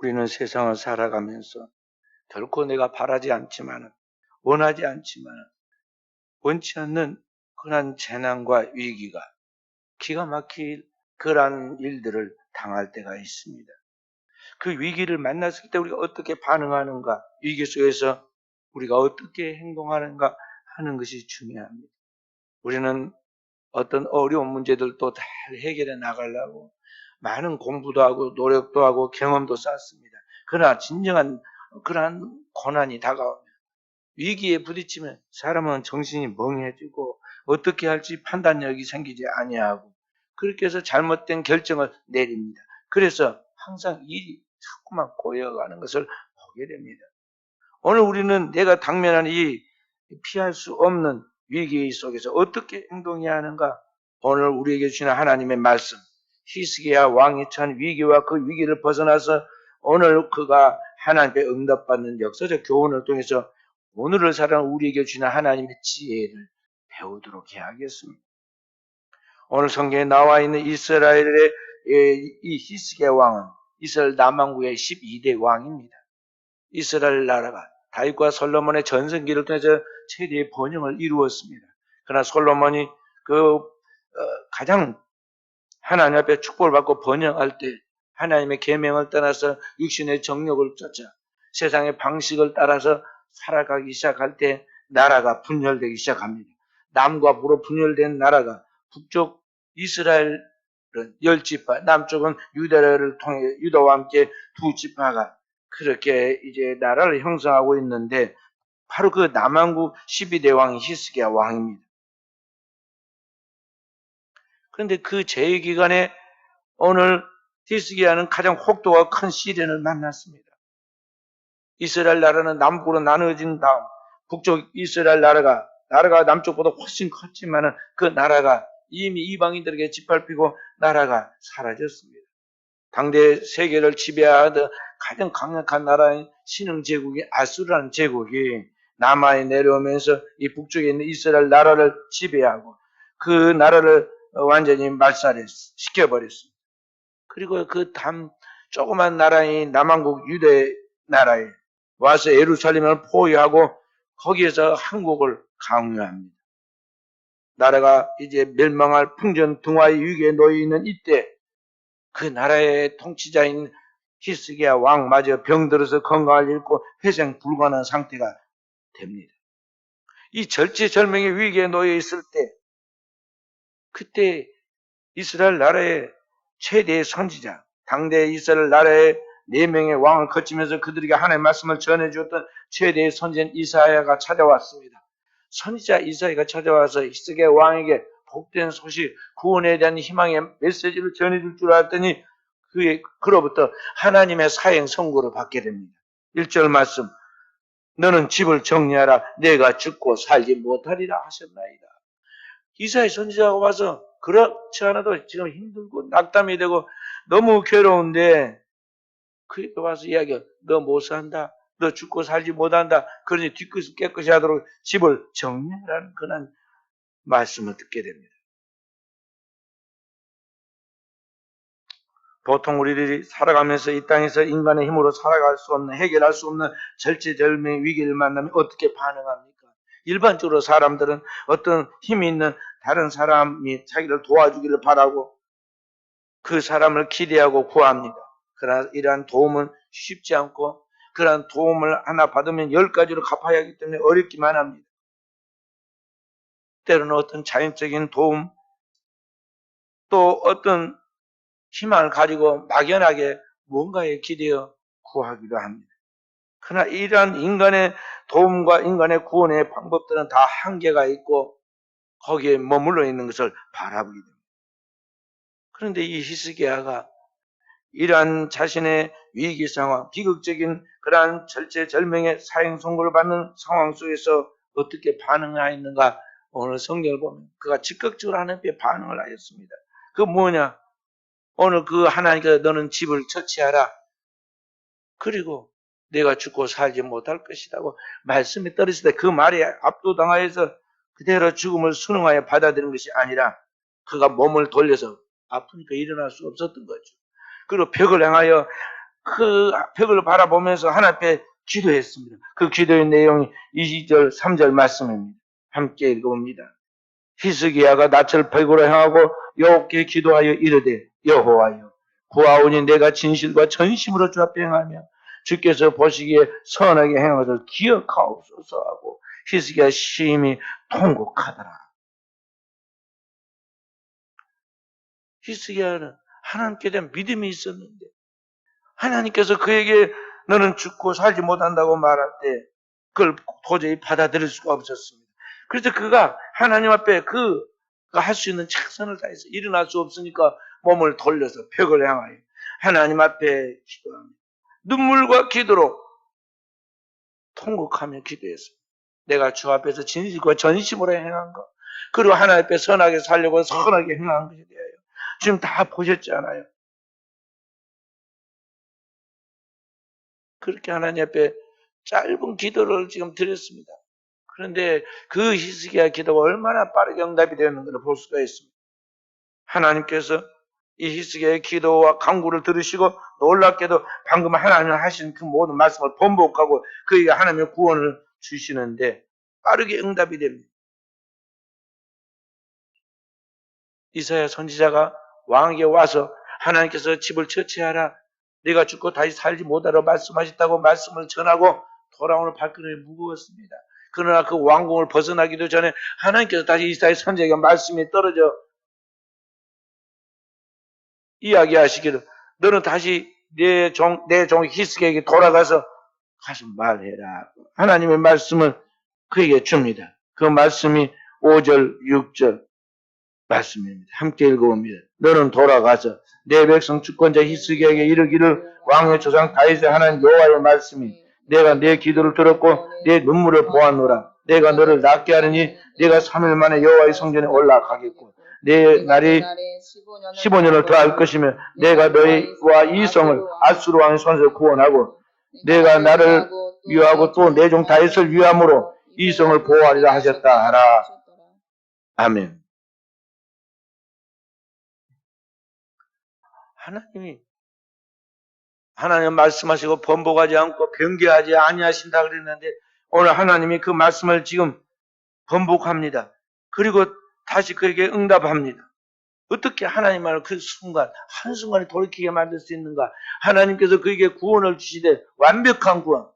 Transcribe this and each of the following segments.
우리는 세상을 살아가면서 결코 내가 바라지 않지만, 원하지 않지만, 원치 않는 그러한 재난과 위기가 기가 막힐 그러한 일들을 당할 때가 있습니다. 그 위기를 만났을 때 우리가 어떻게 반응하는가, 위기 속에서 우리가 어떻게 행동하는가 하는 것이 중요합니다. 우리는 어떤 어려운 문제들도 잘 해결해 나가려고 많은 공부도 하고 노력도 하고 경험도 쌓습니다. 그러나 진정한 그러한 고난이 다가오면, 위기에 부딪히면 사람은 정신이 멍해지고 어떻게 할지 판단력이 생기지 아니하고 그렇게 해서 잘못된 결정을 내립니다. 그래서 항상 일이 자꾸만 꼬여가는 것을 보게 됩니다. 오늘 우리는 내가 당면한 이 피할 수 없는 위기 속에서 어떻게 행동해야 하는가? 오늘 우리에게 주시는 하나님의 말씀, 히스기야 왕이 처한 위기와 그 위기를 벗어나서 오늘 그가 하나님께 응답받는 역사적 교훈을 통해서 오늘을 살아가는 우리에게 주시는 하나님의 지혜를 배우도록 해야겠습니다. 오늘 성경에 나와 있는 이스라엘의 이 히스기야 왕은 이스라엘 남왕국의 12대 왕입니다. 이스라엘 나라가 다윗과 솔로몬의 전성기를 통해서 최대의 번영을 이루었습니다. 그러나 솔로몬이 가장 하나님 앞에 축복을 받고 번영할 때 하나님의 계명을 떠나서 육신의 정욕을 쫓아 세상의 방식을 따라서 살아가기 시작할 때 나라가 분열되기 시작합니다. 남과 북으로 분열된 나라가 북쪽 이스라엘은 10지파, 남쪽은 유다를 통해 유다와 함께 2지파가 그렇게 이제 나라를 형성하고 있는데 바로 그 남왕국 12대 왕이 히스기야 왕입니다. 그런데 그 제위 기간에 오늘 히스기야는 가장 혹독하고 큰 시련을 만났습니다. 이스라엘 나라는 남북으로 나눠진 다음 북쪽 이스라엘 나라가 남쪽보다 훨씬 컸지만은 그 나라가 이미 이방인들에게 짓밟히고 나라가 사라졌습니다. 당대 세계를 지배하던 가장 강력한 나라인 신흥 제국이 아수르라는 제국이 남하에 내려오면서 이 북쪽에 있는 이스라엘 나라를 지배하고 그 나라를 완전히 말살시켜버렸습니다. 그리고 그 조그만 나라인 남왕국 유대 나라에 와서 예루살렘을 포위하고 거기에서 한국을 강요합니다. 나라가 이제 멸망할 풍전등화의 위기에 놓여 있는 이때 그 나라의 통치자인 히스기야 왕마저 병들어서 건강을 잃고 회생 불가능한 상태가 됩니다. 이 절체절명의 위기에 놓여 있을 때 그때 이스라엘 나라의 최대의 선지자, 당대 이스라엘 나라의 4명의 왕을 거치면서 그들에게 하나님의 말씀을 전해주었던 최대의 선지자인 이사야가 찾아왔습니다. 선지자 이사야가 찾아와서 히스기야 왕에게 복된 소식, 구원에 대한 희망의 메시지를 전해줄 줄 알았더니 그로부터 하나님의 사행 선고를 받게 됩니다. 1절 말씀, 너는 집을 정리하라, 내가 죽고 살지 못하리라 하셨나이다. 이사야 선지자가 와서 그렇지 않아도 지금 힘들고 낙담이 되고 너무 괴로운데 그에 와서 이야기해, 너 못 산다, 너 죽고 살지 못한다, 그러니 뒤끝을 깨끗이 하도록 집을 정리하라는 그런 말씀을 듣게 됩니다. 보통 우리들이 살아가면서 이 땅에서 인간의 힘으로 살아갈 수 없는, 해결할 수 없는 절체절명의 위기를 만나면 어떻게 반응합니까? 일반적으로 사람들은 어떤 힘이 있는 다른 사람이 자기를 도와주기를 바라고 그 사람을 기대하고 구합니다. 그러나 이러한 도움은 쉽지 않고 그러한 도움을 하나 받으면 10가지로 갚아야 하기 때문에 어렵기만 합니다. 때로는 어떤 자연적인 도움, 또 어떤 희망을 가지고 막연하게 뭔가에 기대어 구하기도 합니다. 그러나 이러한 인간의 도움과 인간의 구원의 방법들은 다 한계가 있고 거기에 머물러 있는 것을 바라보게 됩니다. 그런데 이 히스기야가 이러한 자신의 위기 상황, 비극적인 그러한 절체절명의 사형 선고를 받는 상황 속에서 어떻게 반응하였는가? 오늘 성경을 보면 그가 적극적으로 하나님께 반응을 하였습니다. 그 뭐냐? 오늘 그 하나님께서 너는 집을 처치하라. 그리고 내가 죽고 살지 못할 것이라고 말씀이 떨어졌을 때 그 말에 압도당하여서 그대로 죽음을 순응하여 받아들이는 것이 아니라 그가 몸을 돌려서 아프니까 일어날 수 없었던 거죠. 그리고 벽을 향하여 그 벽을 바라보면서 하나님 앞에 기도했습니다. 그 기도의 내용이 2절, 3절 말씀입니다. 함께 읽어봅니다. 히스기야가 낯을 벽으로 향하고 여호와께 기도하여 이르되 여호와여 구하오니 내가 진실과 전심으로 주 앞에 행하며 주께서 보시기에 선하게 행하도록 기억하옵소서 하고 히스기야 심히 통곡하더라. 히스기야는 하나님께 대한 믿음이 있었는데 하나님께서 그에게 너는 죽고 살지 못한다고 말할 때 그걸 도저히 받아들일 수가 없었습니다. 그래서 그가 하나님 앞에 그가 할 수 있는 최선을 다해서 일어날 수 없으니까 몸을 돌려서 벽을 향하여 하나님 앞에 기도합니다. 눈물과 기도로 통곡하며 기도했습니다. 내가 주 앞에서 진실과 전심으로 행한 것, 그리고 하나님 앞에 선하게 살려고 선하게 행한 것에 대하여 지금 다 보셨잖아요. 그렇게 하나님 앞에 짧은 기도를 지금 드렸습니다. 그런데 그 히스기야 기도가 얼마나 빠르게 응답이 되었는가를 볼 수가 있습니다. 하나님께서 이 히스기야의 기도와 간구를 들으시고 놀랍게도 방금 하나님이 하신 그 모든 말씀을 번복하고 그에게 하나님의 구원을 주시는데 빠르게 응답이 됩니다. 이사야 선지자가 왕에게 와서 하나님께서 집을 처치하라, 네가 죽고 다시 살지 못하라 말씀하셨다고 말씀을 전하고 돌아오는 발걸음이 무거웠습니다. 그러나 그 왕궁을 벗어나기도 전에 하나님께서 다시 이사야 선지자에게 말씀이 떨어져 이야기하시기를 너는 다시 내 종 히스기야에게 돌아가서 가서 말해라. 하나님의 말씀을 그에게 줍니다. 그 말씀이 5절, 6절 말씀입니다. 함께 읽어봅니다. 너는 돌아가서 내 백성 주권자 히스기야에게 이르기를 왕의 조상 다윗의 하나님 여호와의 말씀이 내가 내 기도를 들었고 내 눈물을 보았노라. 내가 너를 낫게 하느니 내가 3일 만에 여호와의 성전에 올라가겠고 내 날이 15년을 더할 것이며 내가 너희와 이 성을 아수르 왕의 손에서 구원하고 내가 나를 위하고 또 내 종 다윗을 위함으로 이 성을 보호하리라 하셨다 하라. 아멘. 하나님 말씀하시고 번복하지 않고 변개하지 아니하신다 그랬는데 오늘 하나님이 그 말씀을 지금 번복합니다. 그리고 다시 그에게 응답합니다. 어떻게 하나님 말을 그 순간 한순간에 돌이키게 만들 수 있는가? 하나님께서 그에게 구원을 주시되 완벽한 구원.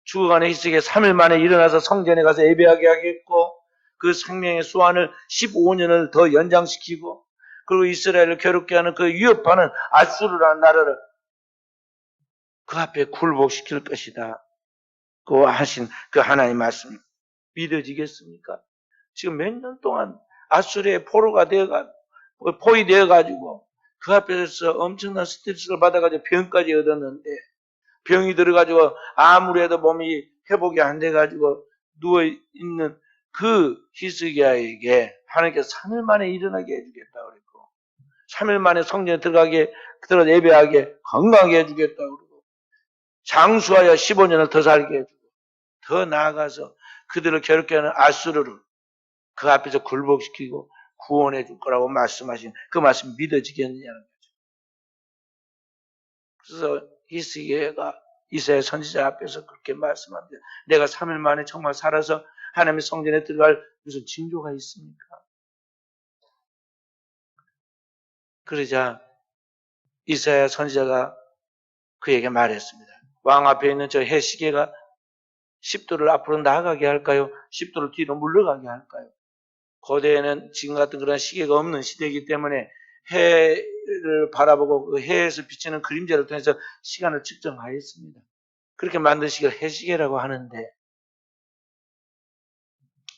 죽어가는 히스기야 3일 만에 일어나서 성전에 가서 예배하게 하겠고 그 생명의 수완을 15년을 더 연장시키고 그리고 이스라엘을 괴롭게 하는 그 위협하는 아수르라는 나라를 그 앞에 굴복시킬 것이다. 그 하신 그 하나님 말씀 믿어지겠습니까? 지금 몇 년 동안 아수르의 포위 되어가지고 그 앞에서 엄청난 스트레스를 받아가지고 병까지 얻었는데 병이 들어가지고 아무래도 몸이 회복이 안 돼가지고 누워있는 그 히스기야에게 하나님께서 3일 만에 일어나게 해주겠다 그랬고 3일 만에 성전에 들어가 예배하게 건강하게 해주겠다 그러고 장수하여 15년을 더 살게 해주고 더 나아가서 그들을 괴롭게 하는 아수르를 그 앞에서 굴복시키고 구원해 줄 거라고 말씀하신 그 말씀 믿어지겠느냐는 거죠. 그래서 히스기야가 이사야 선지자 앞에서 그렇게 말씀합니다. 내가 3일 만에 정말 살아서 하나님의 성전에 들어갈 무슨 징조가 있습니까? 그러자 이사야 선지자가 그에게 말했습니다. 왕 앞에 있는 저 해시계가 10도를 앞으로 나아가게 할까요? 10도를 뒤로 물러가게 할까요? 고대에는 지금 같은 그런 시계가 없는 시대이기 때문에 해를 바라보고 그 해에서 비치는 그림자를 통해서 시간을 측정하였습니다. 그렇게 만든 시계를 해시계라고 하는데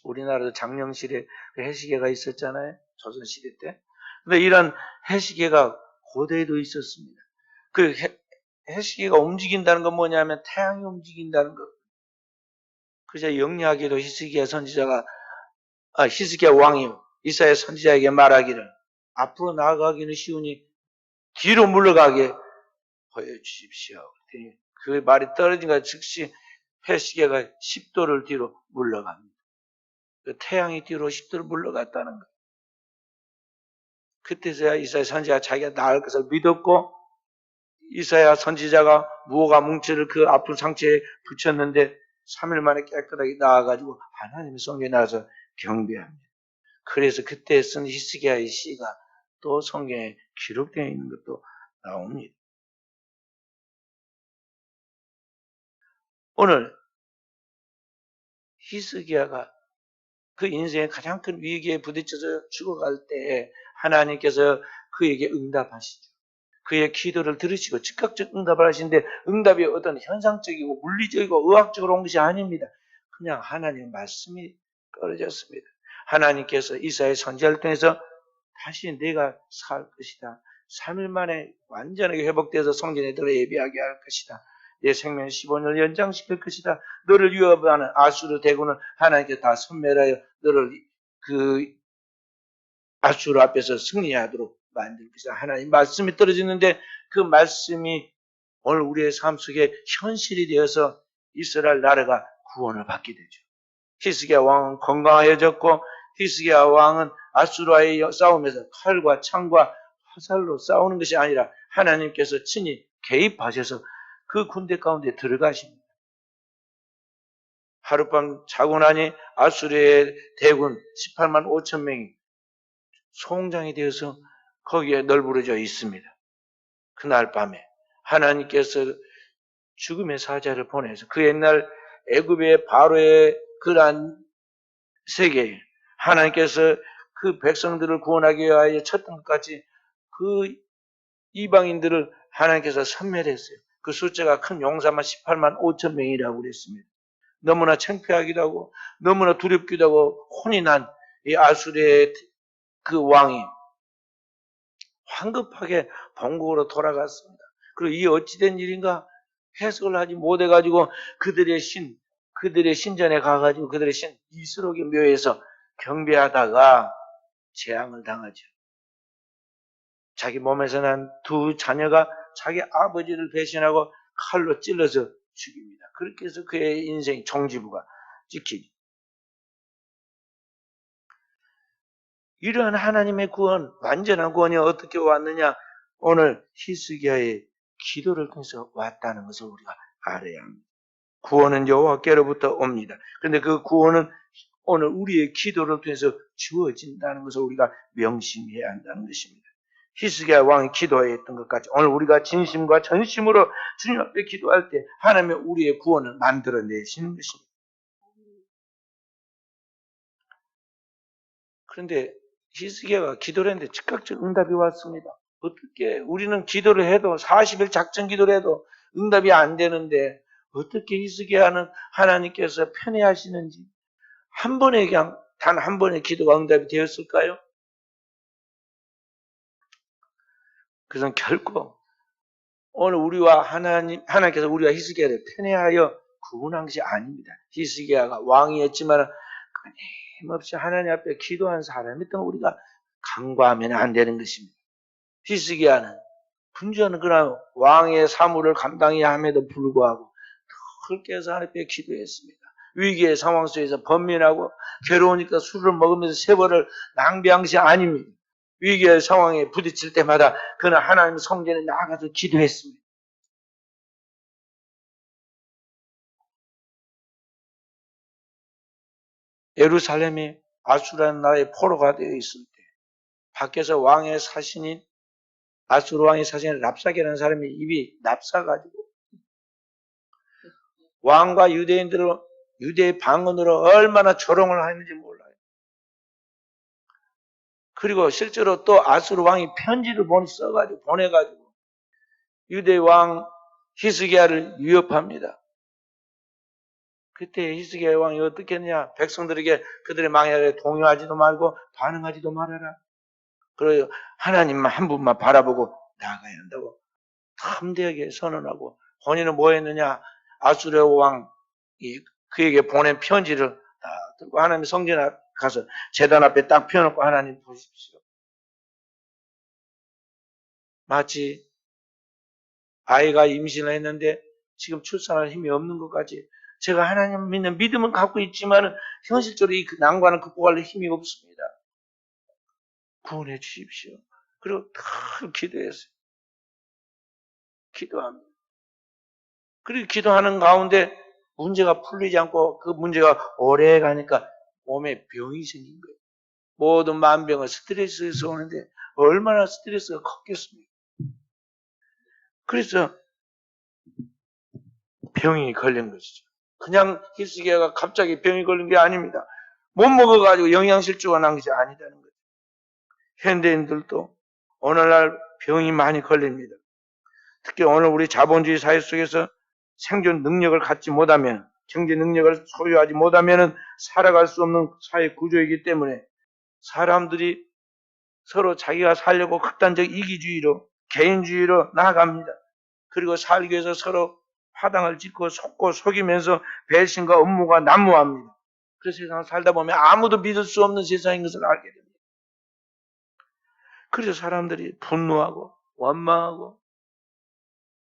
우리나라도 장령실에 해시계가 있었잖아요. 조선시대 때. 근데 이런 해시계가 고대에도 있었습니다. 그 해시계가 움직인다는 건 뭐냐면 태양이 움직인다는 것. 그래서 영리하게도 히스기야 왕이 이사야 선지자에게 말하기를 앞으로 나아가기는 쉬우니 뒤로 물러가게 보여주십시오. 그 말이 떨어진가 즉시 해시계가 10도를 뒤로 물러갑니다. 그 태양이 뒤로 10도를 물러갔다는 거예요. 그때서야 이사야 선지자가 자기가 나을 것을 믿었고 이사야 선지자가 무화과 뭉치를 그 아픈 상처에 붙였는데 3일 만에 깨끗하게 나아가지고 하나님의 성경에 나와서 경배합니다. 그래서 그때 쓴 히스기야의 시가 또 성경에 기록되어 있는 것도 나옵니다. 오늘 히스기야가 그 인생의 가장 큰 위기에 부딪혀서 죽어갈 때 하나님께서 그에게 응답하시죠. 그의 기도를 들으시고 즉각적 응답을 하시는데 응답이 어떤 현상적이고 물리적이고 의학적으로 온 것이 아닙니다. 그냥 하나님의 말씀이 떨어졌습니다. 하나님께서 이사야 선지자를 통해서 다시 내가 살 것이다. 3일 만에 완전하게 회복돼서 성전에 들어 예배하게 할 것이다. 내 생명 15년을 연장시킬 것이다. 너를 위협하는 아수르 대군을 하나님께 다 섬멸하여 너를 그 아수르 앞에서 승리하도록 만들 것이다. 하나님 말씀이 떨어지는데 그 말씀이 오늘 우리의 삶 속에 현실이 되어서 이스라엘 나라가 구원을 받게 되죠. 히스기야 왕은 건강해졌고 히스기야 왕은 아수르와의 싸움에서 칼과 창과 화살로 싸우는 것이 아니라 하나님께서 친히 개입하셔서 그 군대 가운데 들어가십니다. 하룻밤 자고 나니 아수르의 대군 18만 5천 명이 송장이 되어서 거기에 널브러져 있습니다. 그날 밤에 하나님께서 죽음의 사자를 보내서 그 옛날 애굽의 바로의 그러한 세계에 하나님께서 그 백성들을 구원하기 위하여 쳤던 것 같이 그 이방인들을 하나님께서 섬멸했어요. 그 숫자가 큰 용사만 18만 5천 명이라고 그랬습니다. 너무나 창피하기도 하고 너무나 두렵기도 하고 혼이 난 이 아수르의 그 왕이 황급하게 본국으로 돌아갔습니다. 그리고 이 어찌된 일인가 해석을 하지 못해가지고 그들의 신전에 가가지고 그들의 신 이스록의 묘에서 경배하다가 재앙을 당하죠. 자기 몸에서 난 두 자녀가 자기 아버지를 배신하고 칼로 찔러서 죽입니다. 그렇게 해서 그의 인생 종지부가 찍히죠. 이러한 하나님의 구원, 완전한 구원이 어떻게 왔느냐? 오늘 히스기야의 기도를 통해서 왔다는 것을 우리가 알아야 합니다. 구원은 여호와께로부터 옵니다. 그런데 그 구원은 오늘 우리의 기도를 통해서 주어진다는 것을 우리가 명심해야 한다는 것입니다. 히스기야 왕이 기도했던 것 같이 오늘 우리가 진심과 전심으로 주님 앞에 기도할 때 하나님의 우리의 구원을 만들어내시는 것입니다. 그런데 히스기야가 기도를 했는데 즉각적 응답이 왔습니다. 어떻게 우리는 기도를 해도 40일 작전 기도를 해도 응답이 안 되는데 어떻게 히스기야는 하나님께서 편애하시는지 한 번에 그냥 단 한 번의 기도가 응답이 되었을까요? 그것은 결코 오늘 하나님께서 우리와 히스기야를 편애하여 구분한 것이 아닙니다. 히스기야가 왕이었지만 끊임없이 하나님 앞에 기도한 사람이었던 우리가 간과하면 안 되는 것입니다. 히스기야는 분주한 그런 왕의 사무를 감당해야 함에도 불구하고 그렇게 해서 하나님 앞에 기도했습니다. 위기의 상황 속에서 번민하고 괴로우니까 술을 먹으면서 세월을 낭비한 것이 아닙니다. 위기의 상황에 부딪힐 때마다 그는 하나님 성전에 나가서 기도했습니다. 예루살렘이 아수르라는 나라의 포로가 되어 있을 때 밖에서 왕의 사신인 아수르 왕의 사신인 랍사게라는 사람이 입이 납사가지고 왕과 유대인들을 유대의 방언으로 얼마나 조롱을 하는지 몰라요. 그리고 실제로 또 아수르 왕이 편지를 보내가지고 유대 왕 히스기야를 위협합니다. 그때 히스기야 왕이 어떻게 했냐? 백성들에게 그들의 망해에 동요하지도 말고 반응하지도 말아라. 그리고 하나님만 한 분만 바라보고 나아가야 한다고 담대하게 선언하고 본인은 뭐 했느냐? 아수르 왕이 그에게 보낸 편지를 다 들고 하나님 성전 앞 가서 제단 앞에 딱 펴놓고 하나님 보십시오. 마치 아이가 임신을 했는데 지금 출산할 힘이 없는 것까지 제가 하나님 믿는 믿음은 갖고 있지만 현실적으로 이 난관을 극복할 힘이 없습니다. 구원해 주십시오. 그리고 다 기도했어요. 기도합니다. 그리고 기도하는 가운데 문제가 풀리지 않고 그 문제가 오래 가니까 몸에 병이 생긴 거예요. 모든 만병은 스트레스에서 오는데 얼마나 스트레스가 컸겠습니까? 그래서 병이 걸린 것이죠. 그냥 히스기야가 갑자기 병이 걸린 게 아닙니다. 못 먹어가지고 영양실조가 난 것이 아니다는 거죠. 현대인들도 오늘날 병이 많이 걸립니다. 특히 오늘 우리 자본주의 사회 속에서 생존 능력을 갖지 못하면, 경제 능력을 소유하지 못하면 살아갈 수 없는 사회 구조이기 때문에 사람들이 서로 자기가 살려고 극단적 이기주의로, 개인주의로 나아갑니다. 그리고 살기 위해서 서로 화당을 짓고 속고 속이면서 배신과 음모가 난무합니다. 그 세상을 살다 보면 아무도 믿을 수 없는 세상인 것을 알게 됩니다. 그래서 사람들이 분노하고 원망하고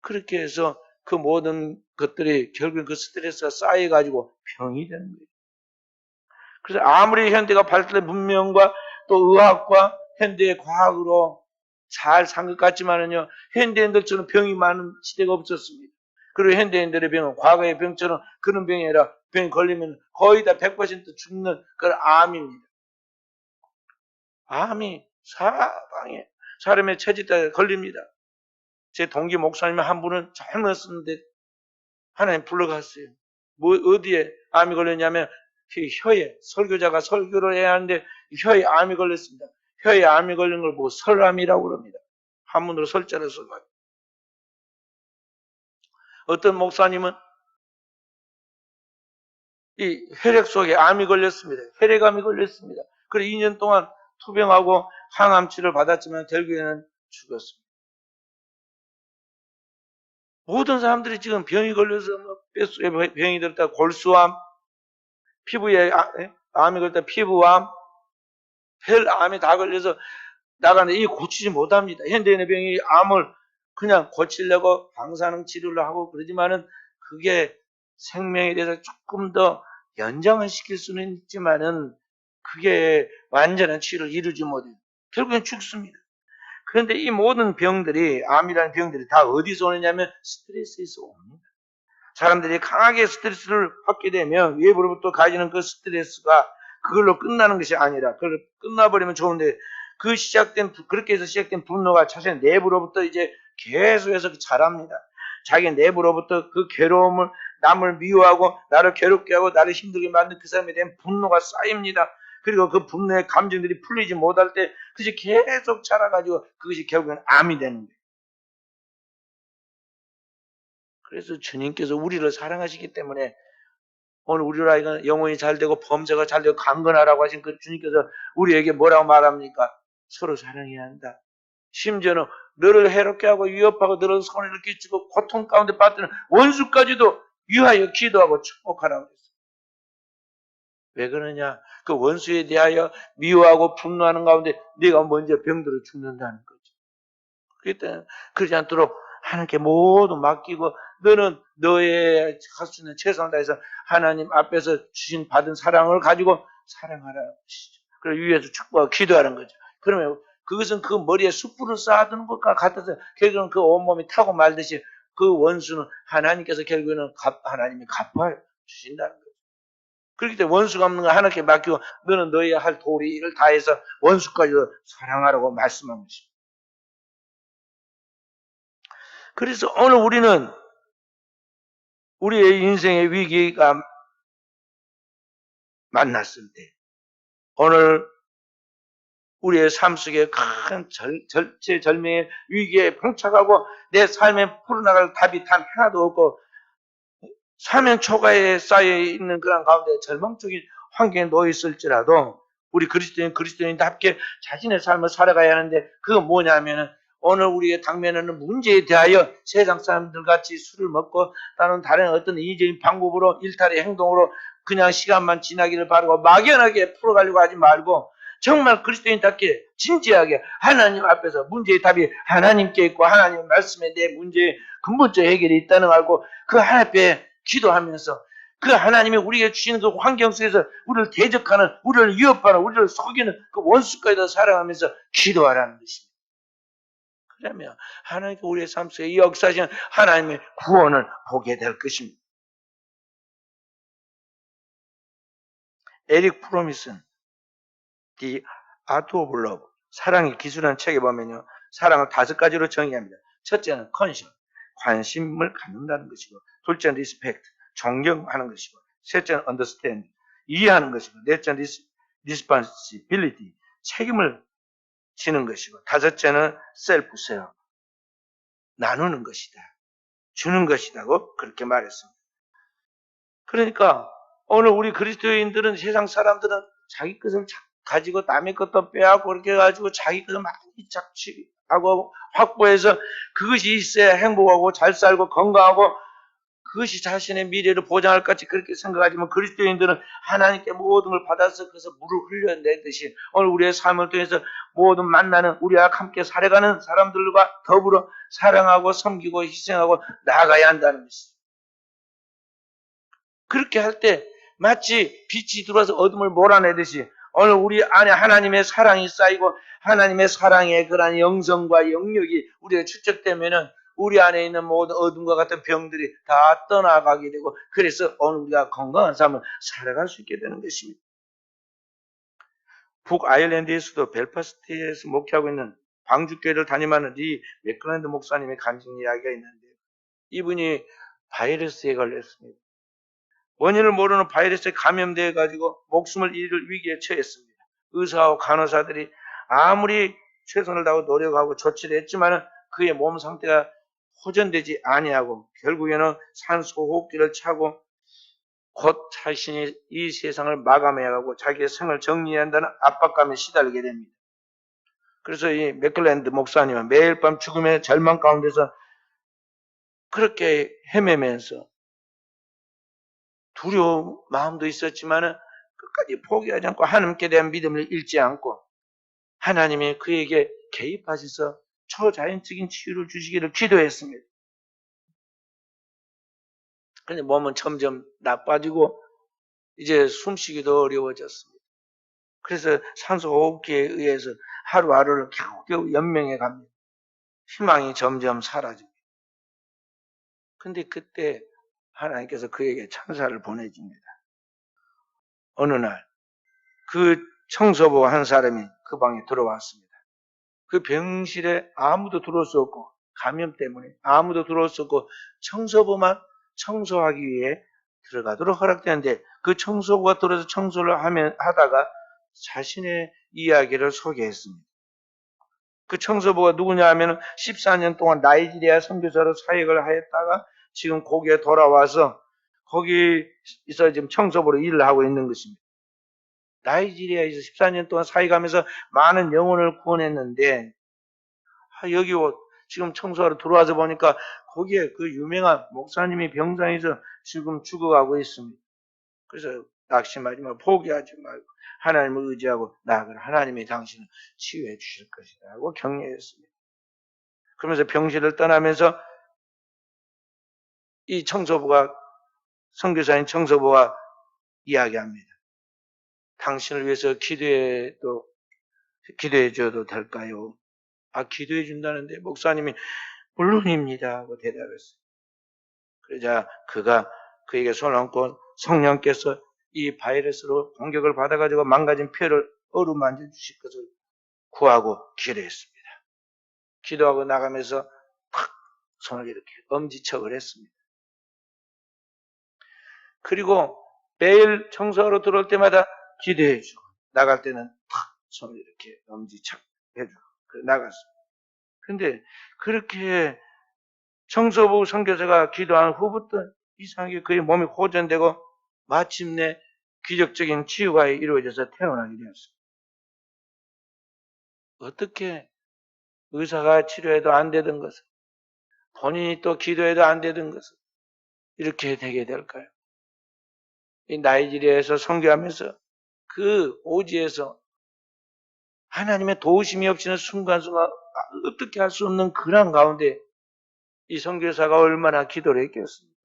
그렇게 해서 그 모든 것들이 결국엔 그 스트레스가 쌓여가지고 병이 되는 거예요. 그래서 아무리 현대가 발달된 문명과 또 의학과 현대의 과학으로 잘 산 것 같지만은요, 현대인들처럼 병이 많은 시대가 없었습니다. 그리고 현대인들의 병은 과거의 병처럼 그런 병이 아니라 병이 걸리면 거의 다 100% 죽는 그런 암입니다. 암이 사방에 사람의 처지에 걸립니다. 제 동기 목사님 한 분은 젊었었는데 하나님 불러갔어요. 어디에 암이 걸렸냐면 혀에, 설교자가 설교를 해야 하는데 혀에 암이 걸렸습니다. 혀에 암이 걸린 걸 보고 설암이라고 그럽니다. 한문으로 설자를 써가지고. 어떤 목사님은 이 혈액 속에 암이 걸렸습니다. 혈액암이 걸렸습니다. 그래서 2년 동안 투병하고 항암치를 받았지만 결국에는 죽었습니다. 모든 사람들이 지금 병이 걸려서 뱃속에 병이 들었다 골수암, 피부에 암이 걸렸다 피부암, 혈암이 다 걸려서 나가는데 이게 고치지 못합니다. 현대인의 병이 암을 그냥 고치려고 방사능 치료를 하고 그러지만은 그게 생명에 대해서 조금 더 연장을 시킬 수는 있지만은 그게 완전한 치료를 이루지 못해요. 결국엔 죽습니다. 그런데 이 모든 병들이, 암이라는 병들이 다 어디서 오느냐면 스트레스에서 옵니다. 사람들이 강하게 스트레스를 받게 되면 외부로부터 가지는 그 스트레스가 그걸로 끝나는 것이 아니라, 그걸 끝나버리면 좋은데 그렇게 해서 시작된 분노가 자신 내부로부터 이제 계속해서 자랍니다. 자기 내부로부터 그 괴로움을, 남을 미워하고 나를 괴롭게 하고 나를 힘들게 만든 그 사람에 대한 분노가 쌓입니다. 그리고 그 분노의 감정들이 풀리지 못할 때 그것이 계속 자라가지고 그것이 결국엔 암이 되는 거예요. 그래서 주님께서 우리를 사랑하시기 때문에 오늘 우리 아이가 영혼이 잘 되고 범죄가 잘 되고 강건하라고 하신 그 주님께서 우리에게 뭐라고 말합니까? 서로 사랑해야 한다. 심지어는 너를 해롭게 하고 위협하고 너를 손해를 끼치고 고통 가운데 빠뜨리는 원수까지도 위하여 기도하고 축복하라고 했어요. 왜 그러냐? 그 원수에 대하여 미워하고 분노하는 가운데 네가 먼저 병들어 죽는다는 거죠. 그렇기 때문에 그러지 않도록 하나님께 모두 맡기고 너는 너의 할 수 있는 최선을 다해서 하나님 앞에서 주신 받은 사랑을 가지고 사랑하라는 것이죠. 그리고 위에서 축복하고 기도하는 거죠. 그러면 그것은 그 머리에 숯불을 쌓아두는 것과 같아서 결국은 그 온몸이 타고 말듯이 그 원수는 하나님께서 결국에는 하나님이 갚아 주신다는 거죠. 그렇기 때문에 원수가 없는 거 하나님께 맡기고 너는 너의 할 도리를 다해서 원수까지도 사랑하라고 말씀한 것입니다. 그래서 오늘 우리는 우리의 인생의 위기가 만났을 때 오늘 우리의 삶 속에 큰 절체절명의 위기에 봉착하고 내 삶에 풀어나갈 답이 단 하나도 없고 사면 초가에 쌓여있는 그런 가운데 절망적인 환경에 놓여있을지라도 우리 그리스도인답게 자신의 삶을 살아가야 하는데 그건 뭐냐면은 오늘 우리의 당면하는 문제에 대하여 세상 사람들 같이 술을 먹고 또는 다른 어떤 인위적인 방법으로 일탈의 행동으로 그냥 시간만 지나기를 바라고 막연하게 풀어가려고 하지 말고 정말 그리스도인답게 진지하게 하나님 앞에서 문제의 답이 하나님께 있고 하나님의 말씀에 내 문제의 근본적 해결이 있다는 걸 알고 그 하나님 앞에 기도하면서 그 하나님이 우리에게 주시는 그 환경 속에서 우리를 대적하는, 우리를 위협하는, 우리를 속이는 그 원수까지도 살아가면서 기도하라는 것입니다. 그러면 하나님께 우리의 삶 속에 이 역사하시는 하나님의 구원을 보게 될 것입니다. 에릭 프로미슨 The Art of Love, 사랑의 기술이라는 책에 보면요, 사랑을 5가지로 정의합니다. 첫째는 컨션, 관심을 갖는다는 것이고, 둘째는 리스펙트, 존경하는 것이고, 셋째는 언더스탠드, 이해하는 것이고, 넷째는 리스폰시빌리티, 책임을 지는 것이고, 다섯째는 셀프 세어, 나누는 것이다, 주는 것이다고 그렇게 말했습니다. 그러니까 오늘 우리 그리스도인들은, 세상 사람들은 자기 것을 가지고 남의 것도 빼앗고 그렇게 해가지고 자기 것을 많이 착취하고 확보해서 그것이 있어야 행복하고 잘 살고 건강하고 그것이 자신의 미래를 보장할 것 같이 그렇게 생각하지만, 그리스도인들은 하나님께 모든 걸 받아서 그래서 물을 흘려내듯이 오늘 우리의 삶을 통해서 모든 만나는 우리와 함께 살아가는 사람들과 더불어 사랑하고 섬기고 희생하고 나아가야 한다는 것입니다. 그렇게 할 때 마치 빛이 들어와서 어둠을 몰아내듯이 오늘 우리 안에 하나님의 사랑이 쌓이고 하나님의 사랑의 그러한 영성과 영역이 우리가 축적되면은 우리 안에 있는 모든 어둠과 같은 병들이 다 떠나가게 되고, 그래서 오늘 우리가 건강한 삶을 살아갈 수 있게 되는 것입니다. 북아일랜드에서도 벨파스트에서 목회하고 있는 방주교회를 담임하는 리 맥클랜드 목사님의 간증 이야기가 있는데, 이분이 바이러스에 걸렸습니다. 원인을 모르는 바이러스에 감염되어 가지고 목숨을 잃을 위기에 처했습니다. 의사와 간호사들이 아무리 최선을 다하고 노력하고 조치를 했지만 그의 몸 상태가 호전되지 아니하고 결국에는 산소호흡기를 차고 곧 자신이 이 세상을 마감해야 하고 자기의 생을 정리해야 한다는 압박감에 시달리게 됩니다. 그래서 이 맥클랜드 목사님은 매일 밤 죽음의 절망 가운데서 그렇게 헤매면서 두려운 마음도 있었지만 끝까지 포기하지 않고 하나님께 대한 믿음을 잃지 않고 하나님이 그에게 개입하셔서 초자연적인 치유를 주시기를 기도했습니다. 그런데 몸은 점점 나빠지고 이제 숨쉬기도 어려워졌습니다. 그래서 산소호흡기에 의해서 하루하루를 겨우겨우 연명해 갑니다. 희망이 점점 사라집니다. 근데 그때 하나님께서 그에게 천사를 보내줍니다. 어느 날 그 청소부 한 사람이 그 방에 들어왔습니다. 그 병실에 아무도 들어올 수 없고 감염 때문에 아무도 들어올 수 없고 청소부만 청소하기 위해 들어가도록 허락되는데, 그 청소부가 들어서 청소를 하다가 자신의 이야기를 소개했습니다. 그 청소부가 누구냐 하면 14년 동안 나이지리아 선교사로 사역을 하였다가 지금 거기에 돌아와서 거기서 지금 청소부로 일을 하고 있는 것입니다. 나이지리아에서 14년 동안 사역하면서 많은 영혼을 구원했는데, 여기 지금 청소하러 들어와서 보니까 거기에 그 유명한 목사님이 병상에서 지금 죽어가고 있습니다. 그래서 낙심하지 말고 포기하지 말고 하나님을 의지하고 나아가라. 하나님이 당신을 치유해 주실 것이다 하고 격려했습니다. 그러면서 병실을 떠나면서 이 청소부가, 선교사인 청소부가 이야기합니다. 당신을 위해서 기도해 줘도 될까요? 기도해 준다는데 목사님이 물론입니다 하고 대답했어요. 그러자 그가 그에게 손을 얹고 성령께서 이 바이러스로 공격을 받아가지고 망가진 뼈를 어루만져 주실 것을 구하고 기도했습니다. 기도하고 나가면서 탁 손을 이렇게 엄지척을 했습니다. 그리고 매일 청소하러 들어올 때마다 기도해 주고 나갈 때는 탁 손을 이렇게 엄지척 해주고 나갔습니다. 근데 그렇게 청소부 선교사가 기도한 후부터 이상하게 그의 몸이 호전되고 마침내 기적적인 치유가 이루어져서 태어나게 되었습니다. 어떻게 의사가 치료해도 안 되던 것을, 본인이 또 기도해도 안 되던 것을 이렇게 되게 될까요? 이 나이지리아에서 선교하면서 그 오지에서 하나님의 도우심이 없이는 순간순간 어떻게 할 수 없는 그런 가운데 이 선교사가 얼마나 기도를 했겠습니까?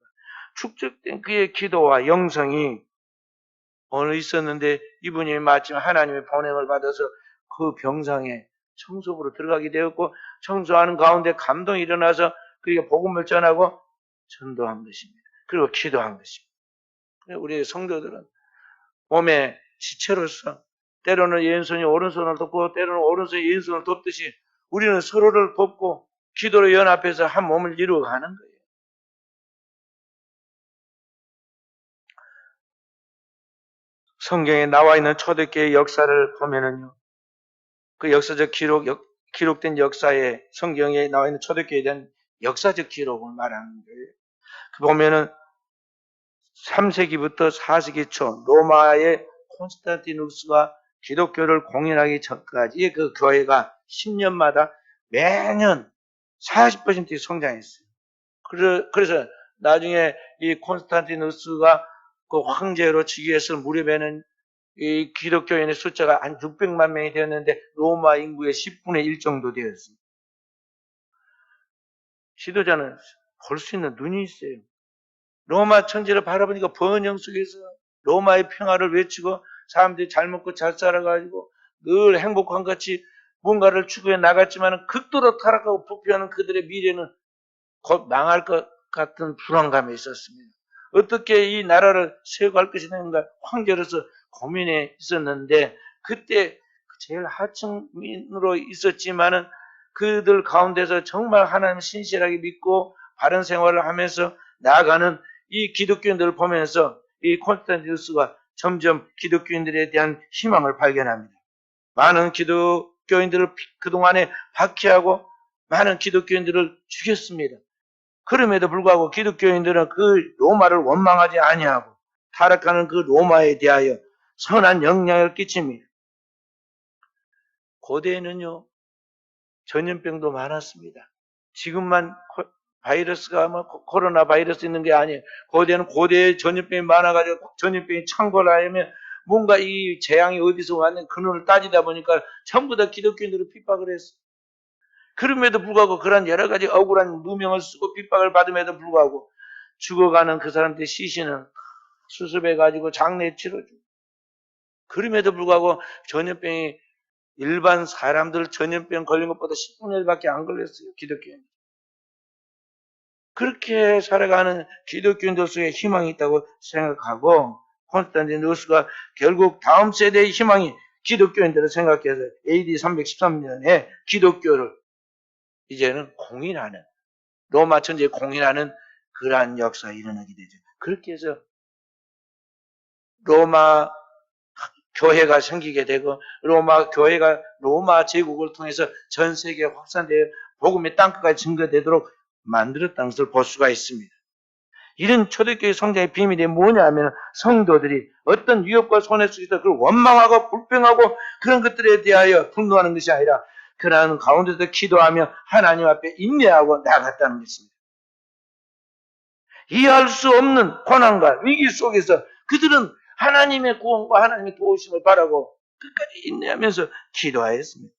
축적된 그의 기도와 영성이 오늘 있었는데 이분이 마침 하나님의 보냄을 받아서 그 병상에 청소부로 들어가게 되었고 청소하는 가운데 감동이 일어나서 그리고 복음을 전하고 전도한 것입니다. 그리고 기도한 것입니다. 우리 성도들은 몸의 지체로서 때로는 왼손이 오른손을 돕고 때로는 오른손이 왼손을 돕듯이 우리는 서로를 돕고 기도로 연합해서 한 몸을 이루어가는 거예요. 성경에 나와 있는 초대교회의 역사를 보면은요, 그 역사적 기록된 역사에 성경에 나와 있는 초대교회에 대한 역사적 기록을 말하는 거예요. 그 보면은 3세기부터 4세기 초 로마의 콘스탄티누스가 기독교를 공인하기 전까지 그 교회가 10년마다 매년 40% 성장했어요. 그래서 나중에 이 콘스탄티누스가 그 황제로 즉위했을 무렵에는 이 기독교인의 숫자가 한 600만 명이 되었는데 로마 인구의 10분의 1 정도 되었습니다. 지도자는 볼 수 있는 눈이 있어요. 로마 천지를 바라보니까 번영 속에서 로마의 평화를 외치고 사람들이 잘 먹고 잘 살아가지고 늘 행복한 같이 뭔가를 추구해 나갔지만 극도로 타락하고 부패하는 그들의 미래는 곧 망할 것 같은 불안감이 있었습니다. 어떻게 이 나라를 세워갈 것인가 황제로서 고민해 있었는데 그때 제일 하층민으로 있었지만은 그들 가운데서 정말 하나님 신실하게 믿고 바른 생활을 하면서 나아가는 이 기독교인들을 보면서 이 콘스탄티누스가 점점 기독교인들에 대한 희망을 발견합니다. 많은 기독교인들을 그동안에 박해하고 많은 기독교인들을 죽였습니다. 그럼에도 불구하고 기독교인들은 그 로마를 원망하지 아니하고 타락하는 그 로마에 대하여 선한 영향을 끼칩니다. 고대에는요, 전염병도 많았습니다. 지금만 바이러스가 코로나 바이러스 있는 게 아니에요. 고대는 고대에 전염병이 많아가지고 전염병이 창궐하려면 뭔가 이 재앙이 어디서 왔는 근원을 따지다 보니까 전부 다 기독교인들을 핍박을 했어요. 그럼에도 불구하고 그런 여러 가지 억울한 누명을 쓰고 핍박을 받음에도 불구하고 죽어가는 그 사람들의 시신은 수습해가지고 장례 치러주고 그럼에도 불구하고 전염병이 일반 사람들 전염병 걸린 것보다 10분의 1밖에 안 걸렸어요. 기독교인. 그렇게 살아가는 기독교인들 속에 희망이 있다고 생각하고 콘스탄티누스가 결국 다음 세대의 희망이 기독교인들을 생각해서 AD 313년에 기독교를 이제는 공인하는 로마 천지에 공인하는 그러한 역사가 일어나게 되죠. 그렇게 해서 로마 교회가 생기게 되고 로마 교회가 로마 제국을 통해서 전 세계에 확산되어 복음의 땅끝까지 증거되도록 만들었다는 것을 볼 수가 있습니다. 이런 초대교회 성장의 비밀이 뭐냐 하면 성도들이 어떤 위협과 손해 속에서 그걸 원망하고 불평하고 그런 것들에 대하여 분노하는 것이 아니라 그러한 가운데서 기도하며 하나님 앞에 인내하고 나아갔다는 것입니다. 이해할 수 없는 고난과 위기 속에서 그들은 하나님의 구원과 하나님의 도우심을 바라고 끝까지 인내하면서 기도하였습니다.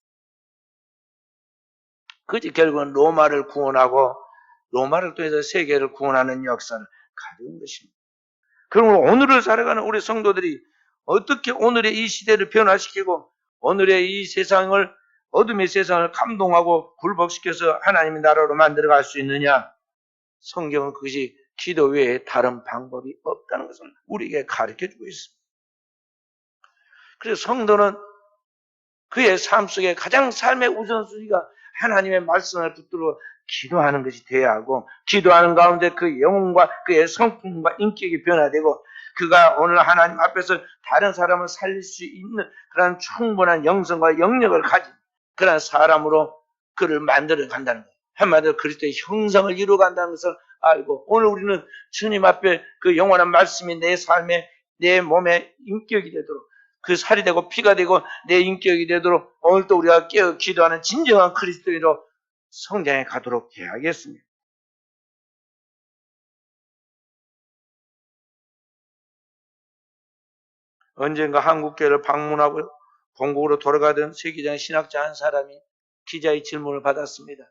그것이 결국은 로마를 구원하고 로마를 통해서 세계를 구원하는 역사를 가져온 것입니다. 그럼 오늘을 살아가는 우리 성도들이 어떻게 오늘의 이 시대를 변화시키고 오늘의 이 세상을 어둠의 세상을 감동하고 굴복시켜서 하나님의 나라로 만들어갈 수 있느냐? 성경은 그것이 기도 외에 다른 방법이 없다는 것을 우리에게 가르쳐주고 있습니다. 그래서 성도는 그의 삶 속에 가장 삶의 우선순위가 하나님의 말씀을 붙들고 기도하는 것이 되어야 하고 기도하는 가운데 그의 영혼과 그의 성품과 인격이 변화되고 그가 오늘 하나님 앞에서 다른 사람을 살릴 수 있는 그런 충분한 영성과 영역을 가진 그런 사람으로 그를 만들어 간다는 거예요. 한마디로 그리스도의 형상을 이루어간다는 것을 알고 오늘 우리는 주님 앞에 그 영원한 말씀이 내 삶에 내 몸에 인격이 되도록 그 살이 되고 피가 되고 내 인격이 되도록 오늘도 우리가 깨어 기도하는 진정한 그리스도인으로 성장해 가도록 해야겠습니다. 언젠가 한국교회를 방문하고 본국으로 돌아가던 세계적인 신학자 한 사람이 기자의 질문을 받았습니다.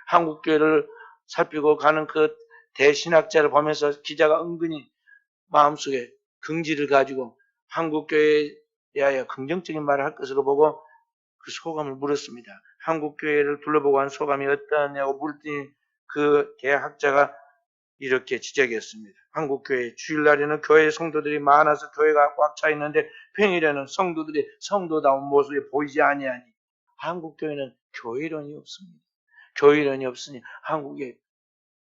한국교회를 살피고 가는 그 대신학자를 보면서 기자가 은근히 마음속에 긍지를 가지고 한국교회에 대하여 긍정적인 말을 할 것으로 보고 그 소감을 물었습니다. 한국교회를 둘러보고 한 소감이 어떠냐고 물더니 그 대학자가 이렇게 지적했습니다. 한국교회 주일날에는 교회 성도들이 많아서 교회가 꽉 차 있는데 평일에는 성도들이 성도다운 모습이 보이지 아니하니 한국교회는 교회론이 없습니다. 교회론이 없으니 한국에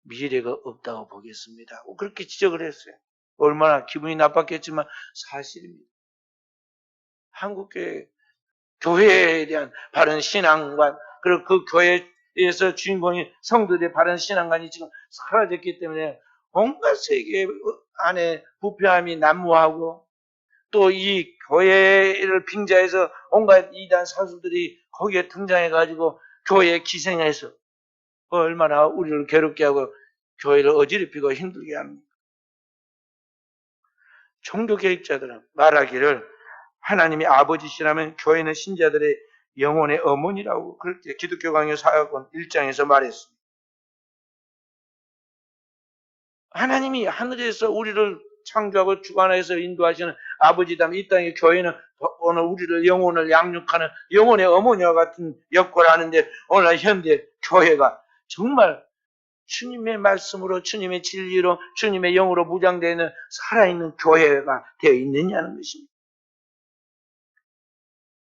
미래가 없다고 보겠습니다. 그렇게 지적을 했어요. 얼마나 기분이 나빴겠지만 사실입니다. 한국교회 교회에 대한 바른 신앙관, 그리고 그 교회에서 주인공이 성도들의 바른 신앙관이 지금 사라졌기 때문에 온갖 세계 안에 부패함이 난무하고 또 이 교회를 빙자해서 온갖 이단 사수들이 거기에 등장해가지고 교회에 기생해서 얼마나 우리를 괴롭게 하고 교회를 어지럽히고 힘들게 합니다. 종교개혁자들은 말하기를 하나님이 아버지시라면 교회는 신자들의 영혼의 어머니라고 그렇게 기독교 강요 사역원 1장에서 말했습니다. 하나님이 하늘에서 우리를 창조하고 주관해서 인도하시는 아버지다면 이 땅의 교회는 오늘 우리를 영혼을 양육하는 영혼의 어머니와 같은 역할을 하는데 오늘 현대 교회가 정말 주님의 말씀으로 주님의 진리로 주님의 영으로 무장되어 있는 살아있는 교회가 되어 있느냐는 것입니다.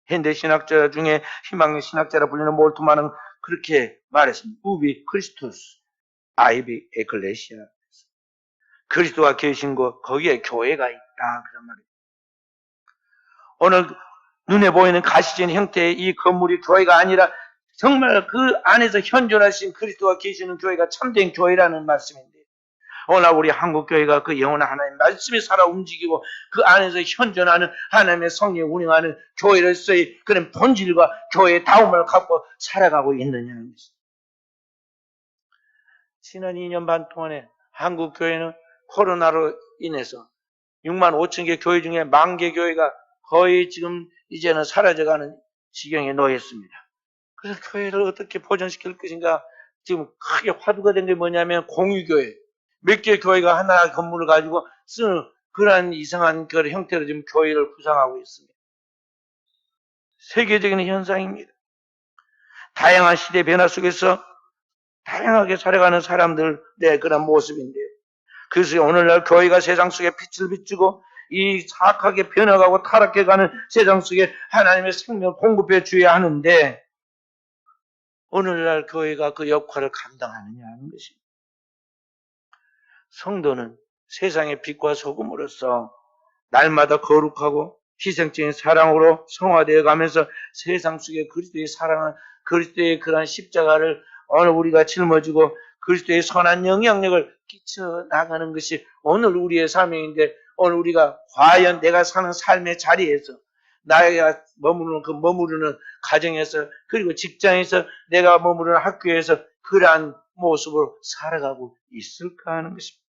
현대 신학자 중에 희망의 신학자라 불리는 몰트만은 그렇게 말했습니다. 우비 크리스토스 아이비 에클레시아. 그리스도가 계신 곳 거기에 교회가 있다 그런 말이에요. 오늘 눈에 보이는 가시적인 형태의 이 건물이 교회가 아니라 정말 그 안에서 현존하신 그리스도가 계시는 교회가 참된 교회라는 말씀인데 오늘 우리 한국교회가 그 영원한 하나님 말씀이 살아 움직이고 그 안에서 현존하는 하나님의 성령이 운영하는 교회로서의 그런 본질과 교회의 다움을 갖고 살아가고 있느냐는 것입니다. 지난 2년 반 동안에 한국교회는 코로나로 인해서 6만 5천 개 교회 중에 1만 개 교회가 거의 지금 이제는 사라져가는 지경에 놓였습니다. 그래서 교회를 어떻게 보존시킬 것인가 지금 크게 화두가 된 게 뭐냐면 공유교회. 몇 개 교회가 하나 건물을 가지고 쓰는 그러한 이상한 그런 형태로 지금 교회를 구성하고 있습니다. 세계적인 현상입니다. 다양한 시대 변화 속에서 다양하게 살아가는 사람들의 그런 모습인데요. 그래서 오늘날 교회가 세상 속에 빛을 비추고 이 사악하게 변화가고 타락해가는 세상 속에 하나님의 생명을 공급해 줘야 하는데 오늘날 교회가 그 역할을 감당하느냐 하는 것입니다. 성도는 세상의 빛과 소금으로서 날마다 거룩하고 희생적인 사랑으로 성화되어 가면서 세상 속에 그리스도의 사랑은 그리스도의 그러한 십자가를 오늘 우리가 짊어지고 그리스도의 선한 영향력을 끼쳐 나가는 것이 오늘 우리의 사명인데 오늘 우리가 과연 내가 사는 삶의 자리에서 나가 머무르는 가정에서 그리고 직장에서 내가 머무르는 학교에서 그러한 모습으로 살아가고 있을까 하는 것입니다.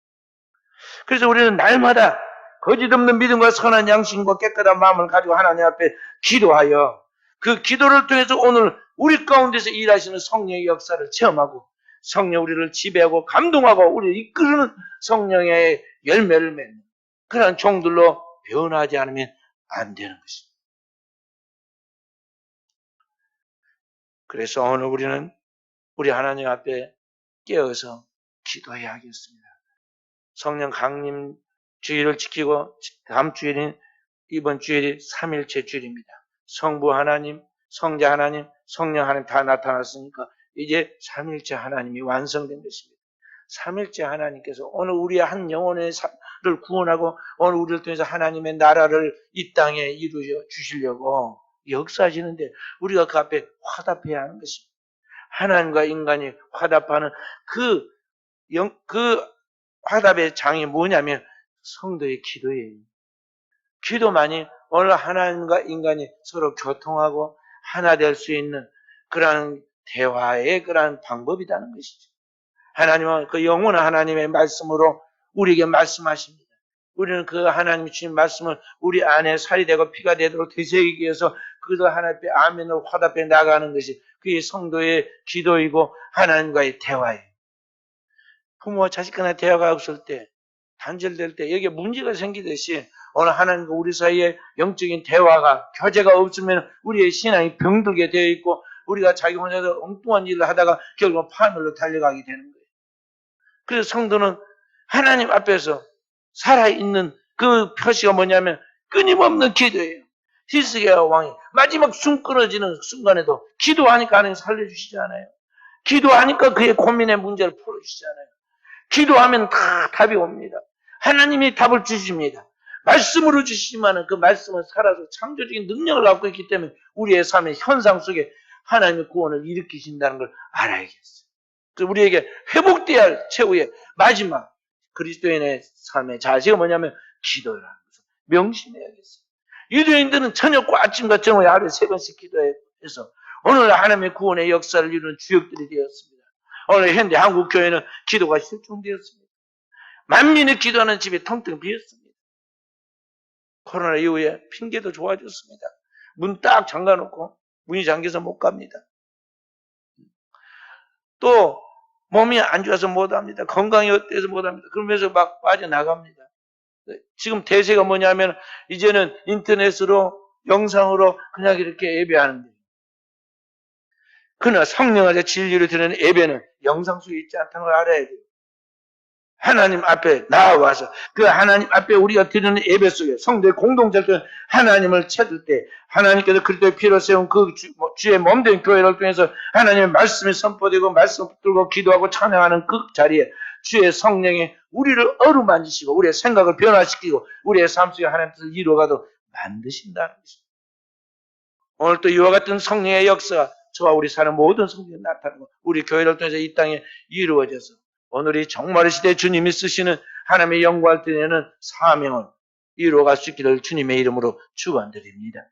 그래서 우리는 날마다 거짓 없는 믿음과 선한 양심과 깨끗한 마음을 가지고 하나님 앞에 기도하여 그 기도를 통해서 오늘 우리 가운데서 일하시는 성령의 역사를 체험하고 성령 우리를 지배하고 감동하고 우리를 이끄는 성령의 열매를 맺는 그런 종들로 변하지 않으면 안 되는 것입니다. 그래서 오늘 우리는 우리 하나님 앞에 깨어서 기도해야 하겠습니다. 성령 강림 주일을 지키고 다음 주일인 이번 주일이 3일째 주일입니다. 성부 하나님, 성자 하나님, 성령 하나님 다 나타났으니까 이제 3일째 하나님이 완성된 것입니다. 3일째 하나님께서 오늘 우리의 한 영혼을 구원하고 오늘 우리를 통해서 하나님의 나라를 이 땅에 이루어 주시려고 역사하시는데 우리가 그 앞에 화답해야 하는 것입니다. 하나님과 인간이 화답하는 그 화답의 장이 뭐냐면 성도의 기도예요. 기도만이 오늘 하나님과 인간이 서로 교통하고 하나 될 수 있는 그러한 대화의 그러한 방법이라는 것이죠. 하나님은 그 영원한 하나님의 말씀으로 우리에게 말씀하십니다. 우리는 그 하나님이 주신 말씀을 우리 안에 살이 되고 피가 되도록 되새기기 위해서 그도 하나님의 아멘으로 화답해 나가는 것이 그게 성도의 기도이고 하나님과의 대화예요. 부모와 자식 간의 대화가 없을 때, 단절될 때 여기에 문제가 생기듯이 오늘 하나님과 우리 사이에 영적인 대화가 교제가 없으면 우리의 신앙이 병들게 되어 있고 우리가 자기 혼자서 엉뚱한 일을 하다가 결국 파멸로 달려가게 되는 거예요. 그래서 성도는 하나님 앞에서 살아있는 그 표시가 뭐냐면 끊임없는 기도예요. 히스기야 왕이 마지막 숨 끊어지는 순간에도 기도하니까 하나님 살려주시잖아요. 기도하니까 그의 고민의 문제를 풀어주시잖아요. 기도하면 다 답이 옵니다. 하나님이 답을 주십니다. 말씀으로 주시지만 그 말씀은 살아서 창조적인 능력을 갖고 있기 때문에 우리의 삶의 현상 속에 하나님의 구원을 일으키신다는 걸 알아야겠어요. 그래서 우리에게 회복돼야 할 최후의 마지막 그리스도인의 삶의 자세가 뭐냐면 기도라는 것을 명심해야겠어요. 유대인들은 저녁과 아침과 저녁에 하루에 3번씩 기도해서 오늘 하나님의 구원의 역사를 이루는 주역들이 되었습니다. 오늘 현대 한국 교회는 기도가 실종되었습니다. 만민이 기도하는 집이 텅텅 비었습니다. 코로나 이후에 핑계도 좋아졌습니다. 문 딱 잠가놓고 문이 잠겨서 못 갑니다. 또 몸이 안 좋아서 못 합니다. 건강이 어때서 못 합니다. 그러면서 막 빠져나갑니다. 지금 대세가 뭐냐면 이제는 인터넷으로 영상으로 그냥 이렇게 예배하는 거예요. 그러나 성령의 진리를 드리는 예배는 영상 속에 있지 않다는 걸 알아야 돼요. 하나님 앞에 나와서 그 하나님 앞에 우리가 드리는 예배 속에 성도의 공동체를 하나님을 찾을 때 하나님께서 그리스도의 피로 세운 그 주의 몸된 교회를 통해서 하나님의 말씀이 선포되고 말씀 붙들고 기도하고 찬양하는 그 자리에 주의 성령이 우리를 어루만지시고 우리의 생각을 변화시키고 우리의 삶 속에 하나님의 뜻을 이루어가도록 만드신다는 것입니다. 오늘 또 이와 같은 성령의 역사가 저와 우리 사는 모든 성도에 나타나고 우리 교회를 통해서 이 땅에 이루어져서 오늘이 종말의 시대에 주님이 쓰시는 하나님의 영광을 드리는 사명을 이루어갈 수 있기를 주님의 이름으로 축원드립니다.